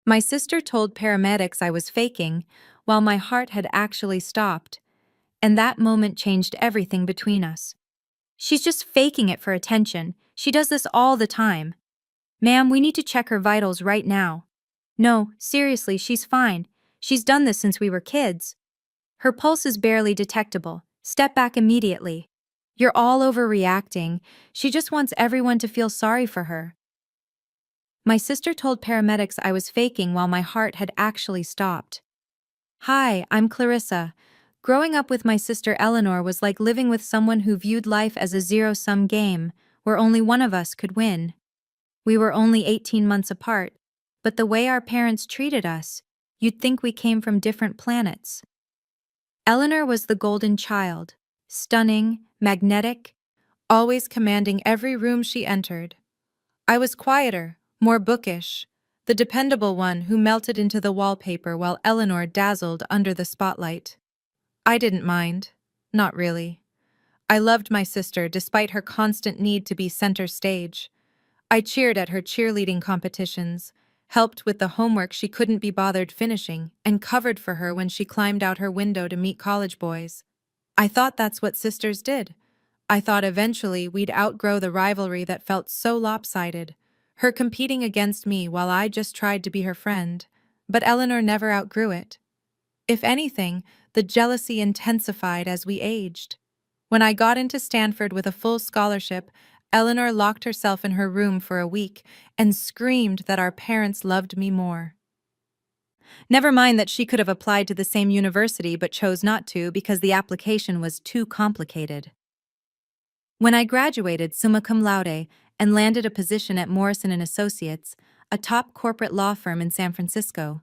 My sister told paramedics I was faking, while my heart had actually stopped, and that moment changed everything between us. She's just faking it for attention. She does this all the time. Ma'am, we need to check her vitals right now. No, seriously, she's fine. She's done this since we were kids. Her pulse is barely detectable. Step back immediately. You're all overreacting. She just wants everyone to feel sorry for her. My sister told paramedics I was faking while my heart had actually stopped. Hi, I'm Clarissa. Growing up with my sister Eleanor was like living with someone who viewed life as a zero-sum game, where only one of us could win. We were only 18 months apart, but the way our parents treated us, you'd think we came from different planets. Eleanor was the golden child, stunning, magnetic, always commanding every room she entered. I was quieter, more bookish, the dependable one who melted into the wallpaper while Eleanor dazzled under the spotlight. I didn't mind. Not really. I loved my sister despite her constant need to be center stage. I cheered at her cheerleading competitions, helped with the homework she couldn't be bothered finishing, and covered for her when she climbed out her window to meet college boys. I thought that's what sisters did. I thought eventually we'd outgrow the rivalry that felt so lopsided, her competing against me while I just tried to be her friend. But Eleanor never outgrew it. If anything, the jealousy intensified as we aged. When I got into Stanford with a full scholarship, Eleanor locked herself in her room for a week and screamed that our parents loved me more. Never mind that she could have applied to the same university but chose not to because the application was too complicated. When I graduated summa cum laude and landed a position at Morrison & Associates, a top corporate law firm in San Francisco,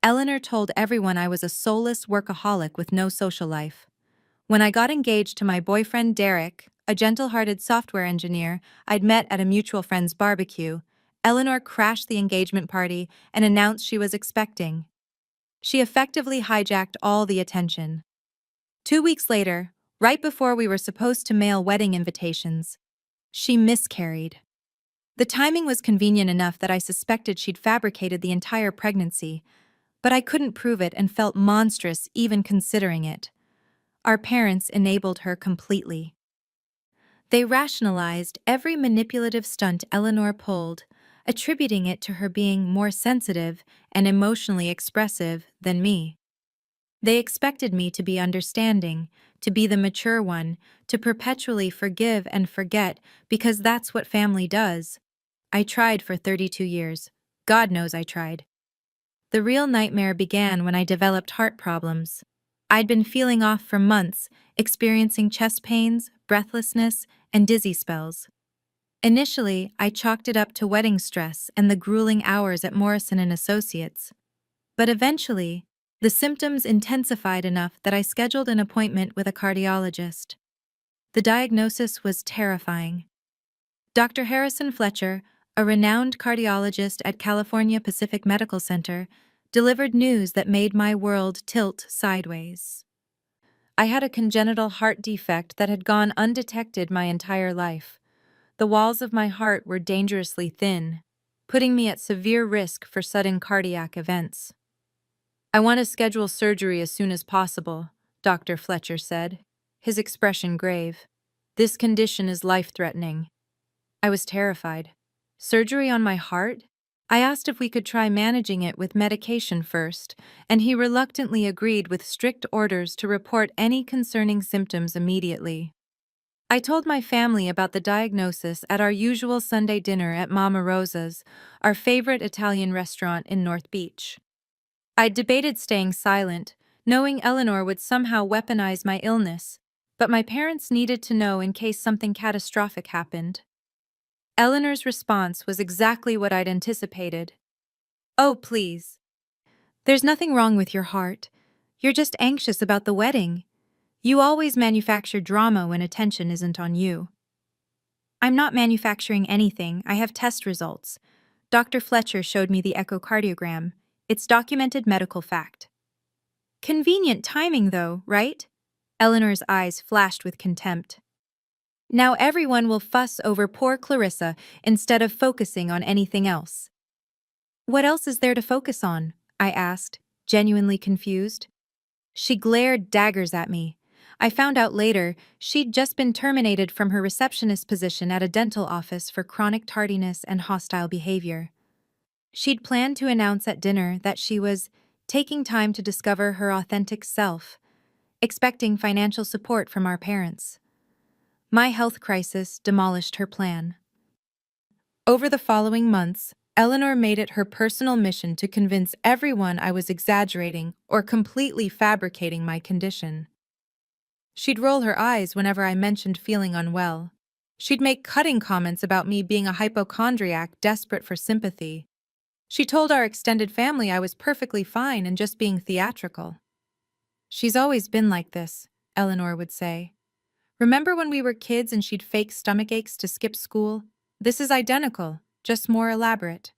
Eleanor told everyone I was a soulless workaholic with no social life. When I got engaged to my boyfriend Derek, a gentle-hearted software engineer I'd met at a mutual friend's barbecue, Eleanor crashed the engagement party and announced she was expecting. She effectively hijacked all the attention. 2 weeks later, right before we were supposed to mail wedding invitations, she miscarried. The timing was convenient enough that I suspected she'd fabricated the entire pregnancy, but I couldn't prove it and felt monstrous even considering it. Our parents enabled her completely. They rationalized every manipulative stunt Eleanor pulled, attributing it to her being more sensitive and emotionally expressive than me. They expected me to be understanding, to be the mature one, to perpetually forgive and forget because that's what family does. I tried for 32 years. God knows I tried. The real nightmare began when I developed heart problems. I'd been feeling off for months, experiencing chest pains, breathlessness, and dizzy spells. Initially, I chalked it up to wedding stress and the grueling hours at Morrison & Associates. But eventually, the symptoms intensified enough that I scheduled an appointment with a cardiologist. The diagnosis was terrifying. Dr. Harrison Fletcher, a renowned cardiologist at California Pacific Medical Center, delivered news that made my world tilt sideways. I had a congenital heart defect that had gone undetected my entire life. The walls of my heart were dangerously thin, putting me at severe risk for sudden cardiac events. I want to schedule surgery as soon as possible, Dr. Fletcher said, his expression grave. This condition is life-threatening. I was terrified. Surgery on my heart? I asked if we could try managing it with medication first, and he reluctantly agreed with strict orders to report any concerning symptoms immediately. I told my family about the diagnosis at our usual Sunday dinner at Mama Rosa's, our favorite Italian restaurant in North Beach. I'd debated staying silent, knowing Eleanor would somehow weaponize my illness, but my parents needed to know in case something catastrophic happened. Eleanor's response was exactly what I'd anticipated. Oh, please. There's nothing wrong with your heart. You're just anxious about the wedding. You always manufacture drama when attention isn't on you. I'm not manufacturing anything. I have test results. Dr. Fletcher showed me the echocardiogram. It's documented medical fact. Convenient timing, though, right? Eleanor's eyes flashed with contempt. Now everyone will fuss over poor Clarissa instead of focusing on anything else. What else is there to focus on? I asked, genuinely confused. She glared daggers at me. I found out later she'd just been terminated from her receptionist position at a dental office for chronic tardiness and hostile behavior. She'd planned to announce at dinner that she was taking time to discover her authentic self, expecting financial support from our parents. My health crisis demolished her plan. Over the following months, Eleanor made it her personal mission to convince everyone I was exaggerating or completely fabricating my condition. She'd roll her eyes whenever I mentioned feeling unwell. She'd make cutting comments about me being a hypochondriac desperate for sympathy. She told our extended family I was perfectly fine and just being theatrical. "She's always been like this," Eleanor would say. "Remember when we were kids and she'd fake stomach aches to skip school? This is identical, just more elaborate."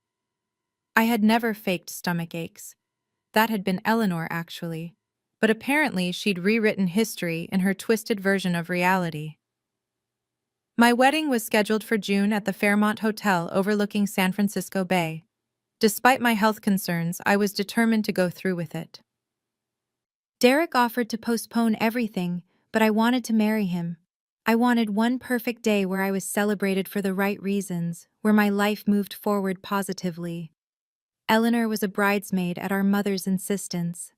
I had never faked stomach aches. That had been Eleanor, actually. But apparently she'd rewritten history in her twisted version of reality. My wedding was scheduled for June at the Fairmont Hotel overlooking San Francisco Bay. Despite my health concerns, I was determined to go through with it. Derek offered to postpone everything, but I wanted to marry him. I wanted one perfect day where I was celebrated for the right reasons, where my life moved forward positively. Eleanor was a bridesmaid at our mother's insistence.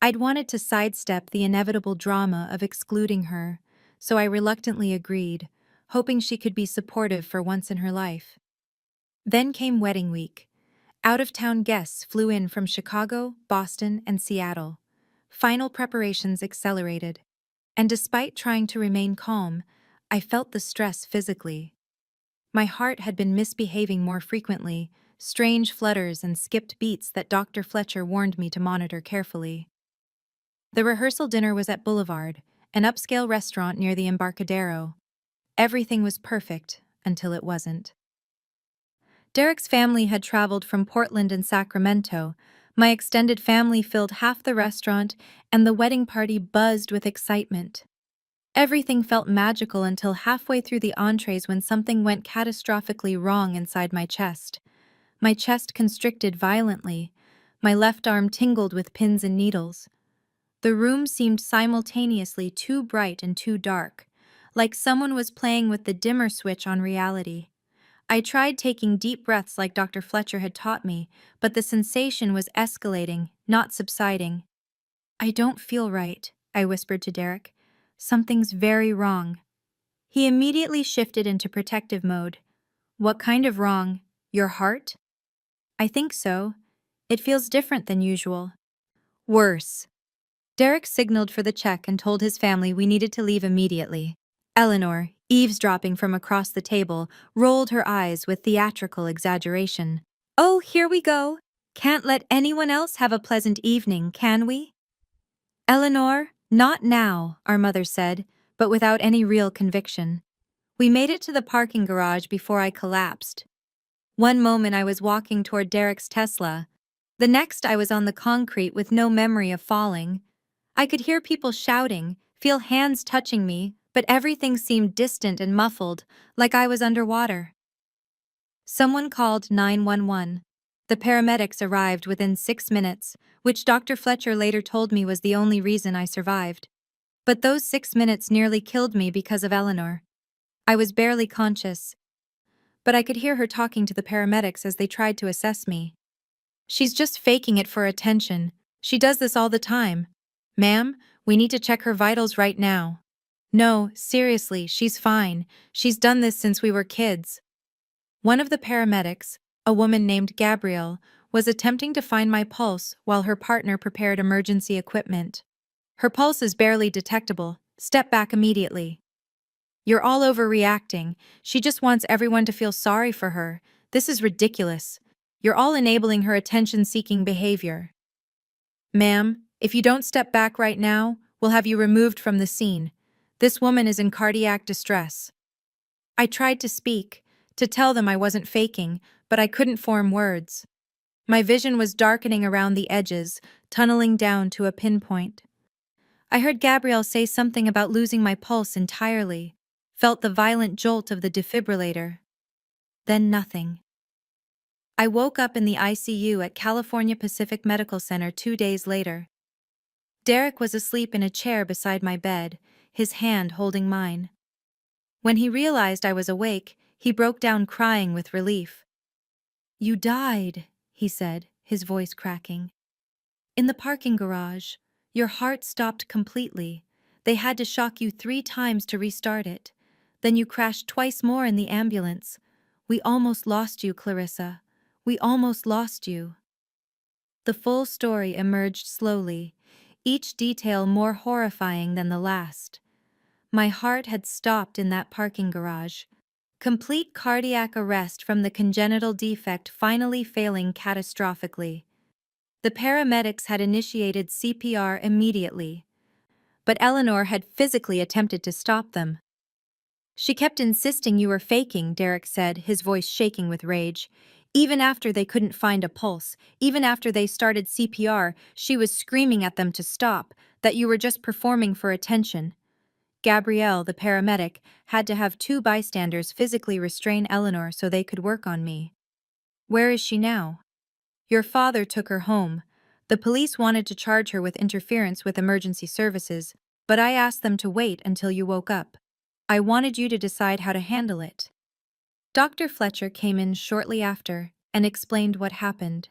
I'd wanted to sidestep the inevitable drama of excluding her, so I reluctantly agreed, hoping she could be supportive for once in her life. Then came wedding week. Out-of-town guests flew in from Chicago, Boston, and Seattle. Final preparations accelerated, and despite trying to remain calm, I felt the stress physically. My heart had been misbehaving more frequently, strange flutters and skipped beats that Dr. Fletcher warned me to monitor carefully. The rehearsal dinner was at Boulevard, an upscale restaurant near the Embarcadero. Everything was perfect until it wasn't. Derek's family had traveled from Portland and Sacramento. My extended family filled half the restaurant, and the wedding party buzzed with excitement. Everything felt magical until halfway through the entrees when something went catastrophically wrong inside my chest. My chest constricted violently. My left arm tingled with pins and needles. The room seemed simultaneously too bright and too dark, like someone was playing with the dimmer switch on reality. I tried taking deep breaths like Dr. Fletcher had taught me, but the sensation was escalating, not subsiding. "I don't feel right," I whispered to Derek. "Something's very wrong." He immediately shifted into protective mode. "What kind of wrong? Your heart?" "I think so. It feels different than usual." "Worse." Derek signaled for the check and told his family we needed to leave immediately. Eleanor, eavesdropping from across the table, rolled her eyes with theatrical exaggeration. "Oh, here we go. Can't let anyone else have a pleasant evening, can we?" "Eleanor, not now," our mother said, but without any real conviction. We made it to the parking garage before I collapsed. One moment I was walking toward Derek's Tesla. The next I was on the concrete with no memory of falling. I could hear people shouting, feel hands touching me, but everything seemed distant and muffled, like I was underwater. Someone called 911. The paramedics arrived within 6 minutes, which Dr. Fletcher later told me was the only reason I survived. But those 6 minutes nearly killed me because of Eleanor. I was barely conscious, but I could hear her talking to the paramedics as they tried to assess me. "She's just faking it for attention. She does this all the time. Ma'am, we need to check her vitals right now." "No, seriously, she's fine. She's done this since we were kids." One of the paramedics, a woman named Gabrielle, was attempting to find my pulse while her partner prepared emergency equipment. "Her pulse is barely detectable. Step back immediately." "You're all overreacting. She just wants everyone to feel sorry for her. This is ridiculous. You're all enabling her attention-seeking behavior." "Ma'am, if you don't step back right now, we'll have you removed from the scene. This woman is in cardiac distress." I tried to speak, to tell them I wasn't faking, but I couldn't form words. My vision was darkening around the edges, tunneling down to a pinpoint. I heard Gabrielle say something about losing my pulse entirely, felt the violent jolt of the defibrillator. Then nothing. I woke up in the ICU at California Pacific Medical Center 2 days later. Derek was asleep in a chair beside my bed, his hand holding mine. When he realized I was awake, he broke down crying with relief. "You died," he said, his voice cracking. "In the parking garage. Your heart stopped completely. They had to shock you 3 times to restart it. Then you crashed twice more in the ambulance. We almost lost you, Clarissa. We almost lost you." The full story emerged slowly, each detail more horrifying than the last. My heart had stopped in that parking garage. Complete cardiac arrest from the congenital defect finally failing catastrophically. The paramedics had initiated CPR immediately, but Eleanor had physically attempted to stop them. "She kept insisting you were faking," Derek said, his voice shaking with rage. "Even after they couldn't find a pulse, even after they started CPR, she was screaming at them to stop, that you were just performing for attention." Gabrielle, the paramedic, had to have 2 bystanders physically restrain Eleanor so they could work on me. "Where is she now?" "Your father took her home. The police wanted to charge her with interference with emergency services, but I asked them to wait until you woke up. I wanted you to decide how to handle it." Dr. Fletcher came in shortly after and explained what happened.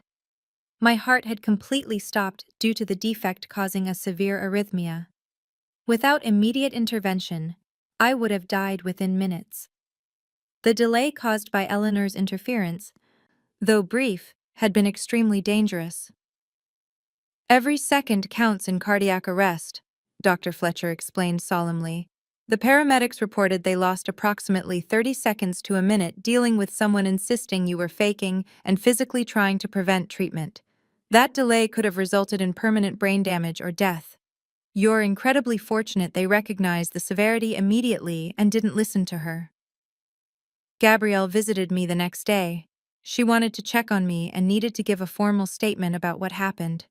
My heart had completely stopped due to the defect causing a severe arrhythmia. Without immediate intervention, I would have died within minutes. The delay caused by Eleanor's interference, though brief, had been extremely dangerous. "Every second counts in cardiac arrest," Dr. Fletcher explained solemnly. "The paramedics reported they lost approximately 30 seconds to a minute dealing with someone insisting you were faking and physically trying to prevent treatment. That delay could have resulted in permanent brain damage or death. You're incredibly fortunate they recognized the severity immediately and didn't listen to her." Gabrielle visited me the next day. She wanted to check on me and needed to give a formal statement about what happened.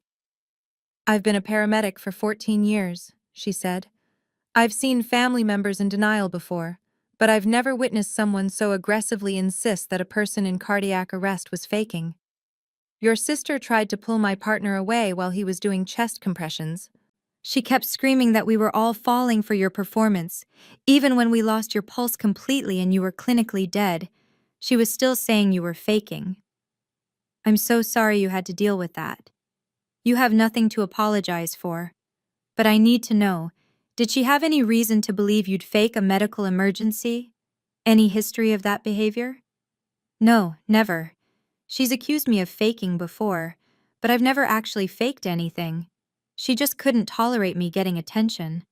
"I've been a paramedic for 14 years, she said. "I've seen family members in denial before, but I've never witnessed someone so aggressively insist that a person in cardiac arrest was faking. Your sister tried to pull my partner away while he was doing chest compressions. She kept screaming that we were all falling for your performance. Even when we lost your pulse completely and you were clinically dead, she was still saying you were faking. I'm so sorry you had to deal with that. You have nothing to apologize for. But I need to know, did she have any reason to believe you'd fake a medical emergency? Any history of that behavior?" "No, never. She's accused me of faking before, but I've never actually faked anything. She just couldn't tolerate me getting attention."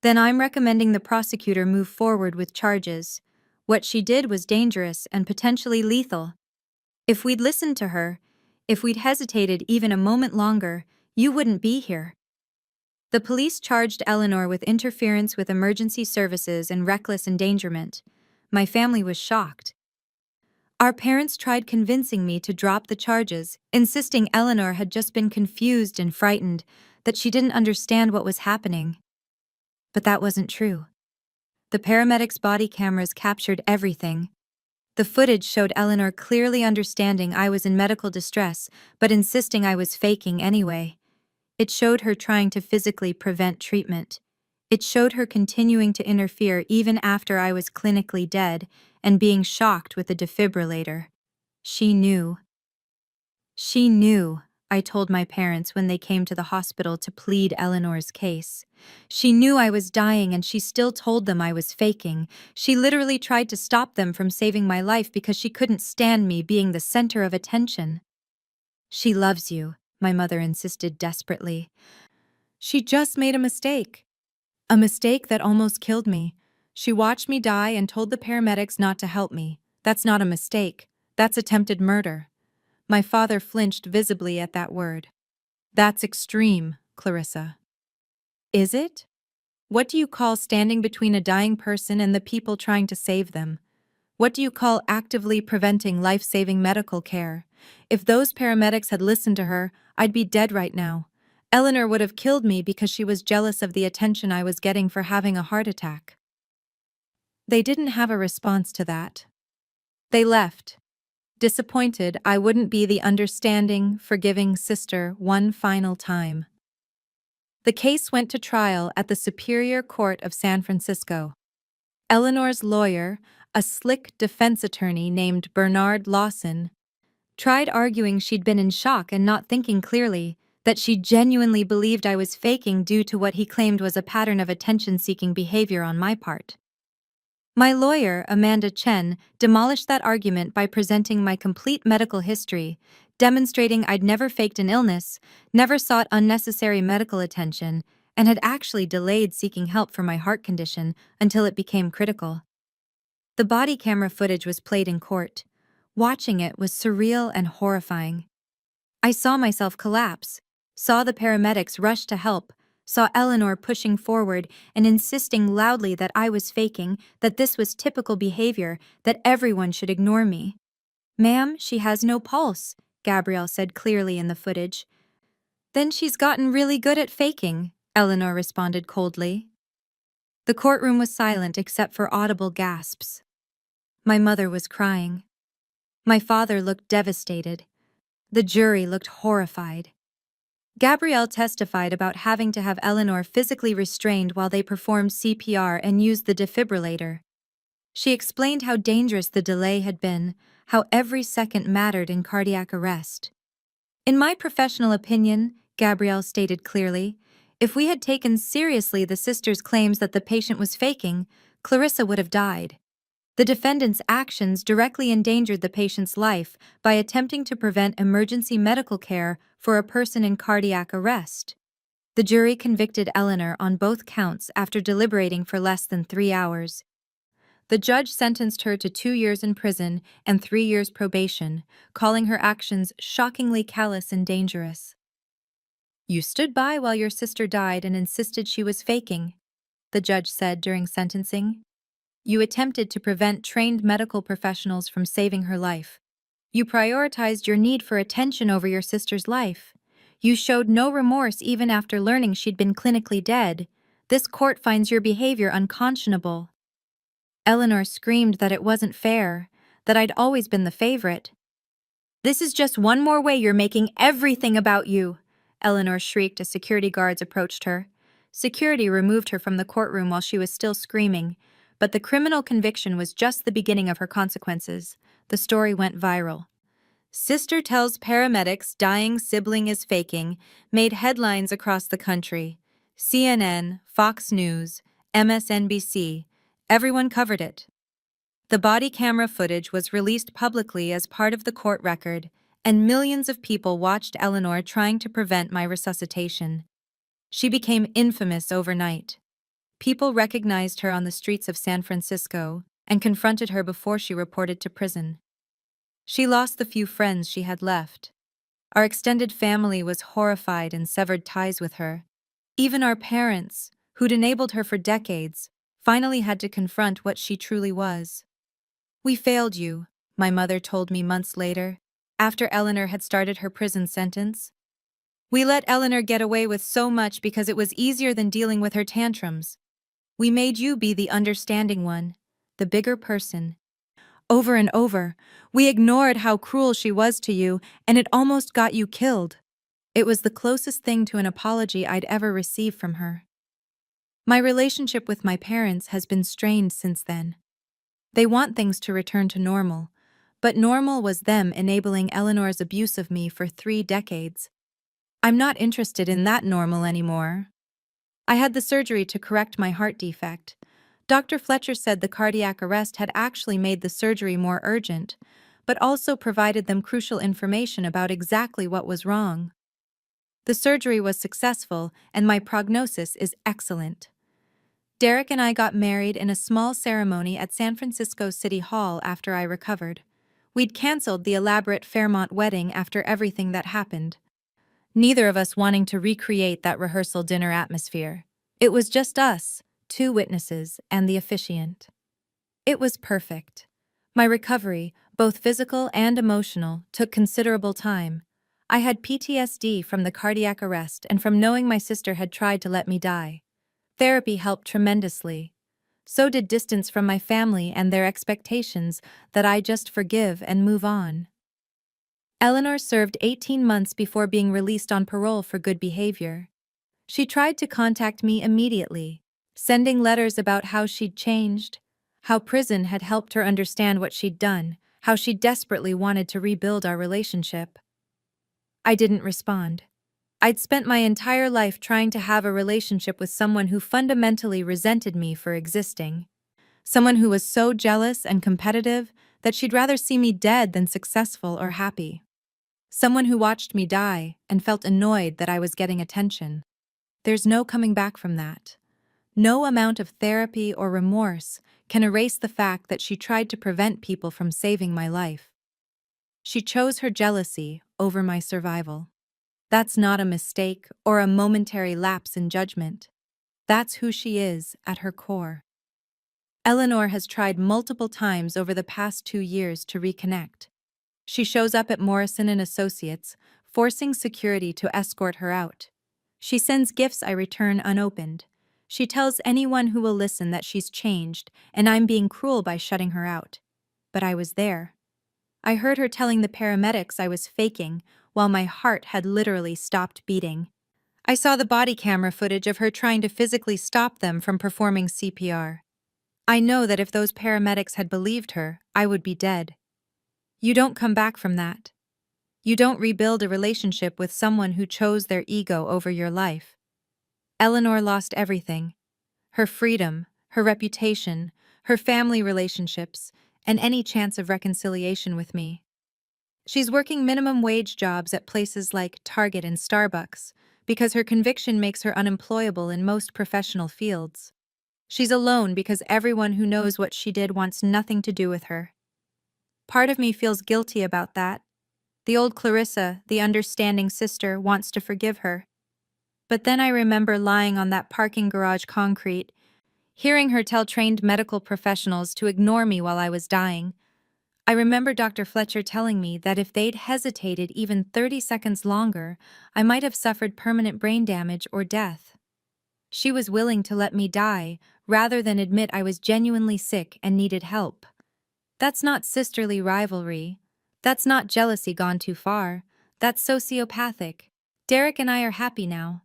"Then I'm recommending the prosecutor move forward with charges. What she did was dangerous and potentially lethal. If we'd listened to her, if we'd hesitated even a moment longer, you wouldn't be here." The police charged Eleanor with interference with emergency services and reckless endangerment. My family was shocked. Our parents tried convincing me to drop the charges, insisting Eleanor had just been confused and frightened, that she didn't understand what was happening. But that wasn't true. The paramedics' body cameras captured everything. The footage showed Eleanor clearly understanding I was in medical distress, but insisting I was faking anyway. It showed her trying to physically prevent treatment. It showed her continuing to interfere even after I was clinically dead and being shocked with a defibrillator. She knew. She knew, I told my parents when they came to the hospital to plead Eleanor's case. She knew I was dying and she still told them I was faking. She literally tried to stop them from saving my life because she couldn't stand me being the center of attention. "She loves you," my mother insisted desperately. "She just made a mistake. A mistake that almost killed me. She watched me die and told the paramedics not to help me. That's not a mistake. That's attempted murder." My father flinched visibly at that word. "That's extreme, Clarissa." "Is it? What do you call standing between a dying person and the people trying to save them? What do you call actively preventing life-saving medical care? If those paramedics had listened to her, I'd be dead right now. Eleanor would have killed me because she was jealous of the attention I was getting for having a heart attack." They didn't have a response to that. They left. disappointed I wouldn't be the understanding, forgiving sister one final time. The case went to trial at the Superior Court of San Francisco. Eleanor's lawyer, a slick defense attorney named Bernard Lawson, tried arguing she'd been in shock and not thinking clearly, that she genuinely believed I was faking due to what he claimed was a pattern of attention-seeking behavior on my part. My lawyer, Amanda Chen, demolished that argument by presenting my complete medical history, demonstrating I'd never faked an illness, never sought unnecessary medical attention, and had actually delayed seeking help for my heart condition until it became critical. The body camera footage was played in court. Watching it was surreal and horrifying. I saw myself collapse, saw the paramedics rush to help, saw Eleanor pushing forward and insisting loudly that I was faking, that this was typical behavior, that everyone should ignore me. "Ma'am, she has no pulse," Gabrielle said clearly in the footage. "Then she's gotten really good at faking," Eleanor responded coldly. The courtroom was silent except for audible gasps. My mother was crying. My father looked devastated. The jury looked horrified. Gabrielle testified about having to have Eleanor physically restrained while they performed CPR and used the defibrillator. She explained how dangerous the delay had been, how every second mattered in cardiac arrest. "In my professional opinion," Gabrielle stated clearly, "if we had taken seriously the sister's claims that the patient was faking, Clarissa would have died. The defendant's actions directly endangered the patient's life by attempting to prevent emergency medical care for a person in cardiac arrest." The jury convicted Eleanor on both counts after deliberating for less than 3 hours. The judge sentenced her to 2 years in prison and 3 years probation, calling her actions shockingly callous and dangerous. "You stood by while your sister died and insisted she was faking," the judge said during sentencing. "You attempted to prevent trained medical professionals from saving her life. You prioritized your need for attention over your sister's life. You showed no remorse even after learning she'd been clinically dead. This court finds your behavior unconscionable." Eleanor screamed that it wasn't fair, that I'd always been the favorite. "This is just one more way you're making everything about you," Eleanor shrieked as security guards approached her. Security removed her from the courtroom while she was still screaming, but the criminal conviction was just the beginning of her consequences. The story went viral. "Sister tells paramedics dying sibling is faking," made headlines across the country. CNN, Fox News, MSNBC, everyone covered it. The body camera footage was released publicly as part of the court record, and millions of people watched Eleanor trying to prevent my resuscitation. She became infamous overnight. People recognized her on the streets of San Francisco and confronted her before she reported to prison. She lost the few friends she had left. Our extended family was horrified and severed ties with her. Even our parents, who'd enabled her for decades, finally had to confront what she truly was. "We failed you," my mother told me months later, after Eleanor had started her prison sentence. "We let Eleanor get away with so much because it was easier than dealing with her tantrums. We made you be the understanding one, the bigger person. Over and over, we ignored how cruel she was to you, and it almost got you killed." It was the closest thing to an apology I'd ever received from her. My relationship with my parents has been strained since then. They want things to return to normal, but normal was them enabling Eleanor's abuse of me for 3 decades. I'm not interested in that normal anymore. I had the surgery to correct my heart defect. Dr. Fletcher said the cardiac arrest had actually made the surgery more urgent, but also provided them crucial information about exactly what was wrong. The surgery was successful, and my prognosis is excellent. Derek and I got married in a small ceremony at San Francisco City Hall after I recovered. We'd canceled the elaborate Fairmont wedding after everything that happened. Neither of us wanting to recreate that rehearsal dinner atmosphere. It was just us, 2 witnesses, and the officiant. It was perfect. My recovery, both physical and emotional, took considerable time. I had PTSD from the cardiac arrest and from knowing my sister had tried to let me die. Therapy helped tremendously. So did distance from my family and their expectations that I just forgive and move on. Eleanor served 18 months before being released on parole for good behavior. She tried to contact me immediately, sending letters about how she'd changed, how prison had helped her understand what she'd done, how she desperately wanted to rebuild our relationship. I didn't respond. I'd spent my entire life trying to have a relationship with someone who fundamentally resented me for existing. Someone who was so jealous and competitive that she'd rather see me dead than successful or happy. Someone who watched me die and felt annoyed that I was getting attention. There's no coming back from that. No amount of therapy or remorse can erase the fact that she tried to prevent people from saving my life. She chose her jealousy over my survival. That's not a mistake or a momentary lapse in judgment. That's who she is at her core. Eleanor has tried multiple times over the past 2 years to reconnect. She shows up at Morrison and Associates, forcing security to escort her out. She sends gifts I return unopened. She tells anyone who will listen that she's changed and I'm being cruel by shutting her out. But I was there. I heard her telling the paramedics I was faking while my heart had literally stopped beating. I saw the body camera footage of her trying to physically stop them from performing CPR. I know that if those paramedics had believed her, I would be dead. You don't come back from that. You don't rebuild a relationship with someone who chose their ego over your life. Eleanor lost everything. Her freedom, her reputation, her family relationships, and any chance of reconciliation with me. She's working minimum wage jobs at places like Target and Starbucks because her conviction makes her unemployable in most professional fields. She's alone because everyone who knows what she did wants nothing to do with her. Part of me feels guilty about that. The old Clarissa, the understanding sister, wants to forgive her. But then I remember lying on that parking garage concrete, hearing her tell trained medical professionals to ignore me while I was dying. I remember Dr. Fletcher telling me that if they'd hesitated even 30 seconds longer, I might have suffered permanent brain damage or death. She was willing to let me die rather than admit I was genuinely sick and needed help. That's not sisterly rivalry. That's not jealousy gone too far. That's sociopathic. Derek and I are happy now.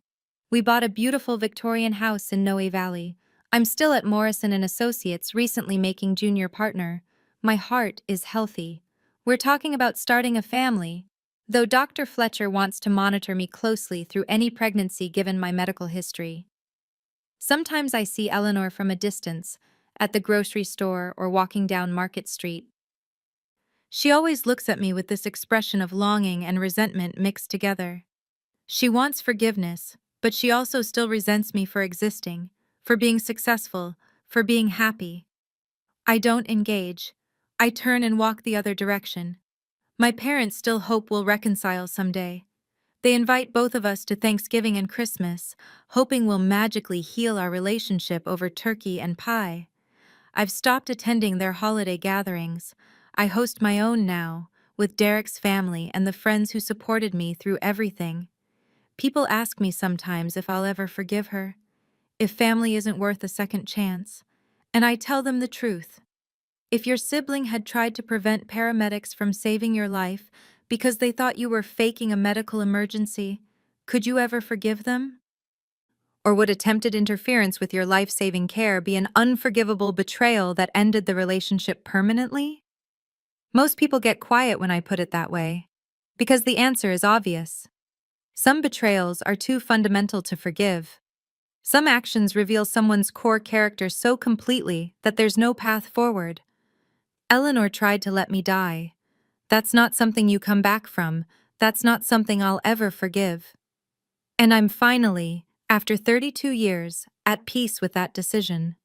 We bought a beautiful Victorian house in Noe Valley. I'm still at Morrison and Associates, recently making junior partner. My heart is healthy. We're talking about starting a family, though Dr. Fletcher wants to monitor me closely through any pregnancy given my medical history. Sometimes I see Eleanor from a distance, at the grocery store or walking down Market Street. She always looks at me with this expression of longing and resentment mixed together. She wants forgiveness, but she also still resents me for existing, for being successful, for being happy. I don't engage. I turn and walk the other direction. My parents still hope we'll reconcile someday. They invite both of us to Thanksgiving and Christmas, hoping we'll magically heal our relationship over turkey and pie. I've stopped attending their holiday gatherings. I host my own now, with Derek's family and the friends who supported me through everything. People ask me sometimes if I'll ever forgive her, if family isn't worth a second chance, and I tell them the truth. If your sibling had tried to prevent paramedics from saving your life because they thought you were faking a medical emergency, could you ever forgive them? Or would attempted interference with your life-saving care be an unforgivable betrayal that ended the relationship permanently? Most people get quiet when I put it that way, because the answer is obvious. Some betrayals are too fundamental to forgive. Some actions reveal someone's core character so completely that there's no path forward. Eleanor tried to let me die. That's not something you come back from. That's not something I'll ever forgive. And I'm finally, after 32 years, at peace with that decision.